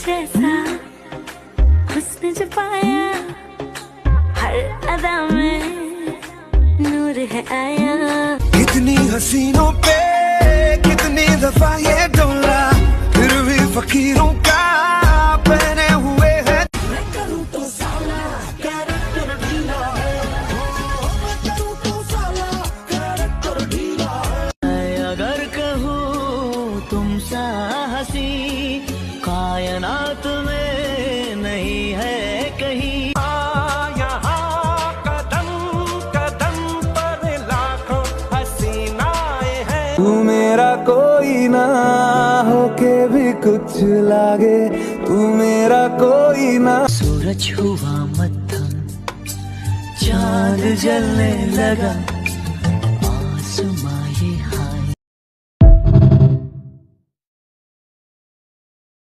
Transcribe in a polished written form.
जैसा हुस्न जो पाया, हर अदा में नूर है आया। कितनी हसीनों पे कितनी दफा ये डोला, फिर भी फकीरों का पहने हुए है। मैं करूं तो साला कैरेक्टर ढीला है, मैं करूं तो साला कैरेक्टर ढीला है। अगर कहूँ तुम सा हंसी कायनात में नहीं है कहीं। यहाँ कदम कदम पर लाखों हसीनाएं हैं। तू मेरा कोई ना होके भी कुछ लागे, तू मेरा कोई ना। सूरज हुआ मत्थम, चांद जलने लगा, आसमां ये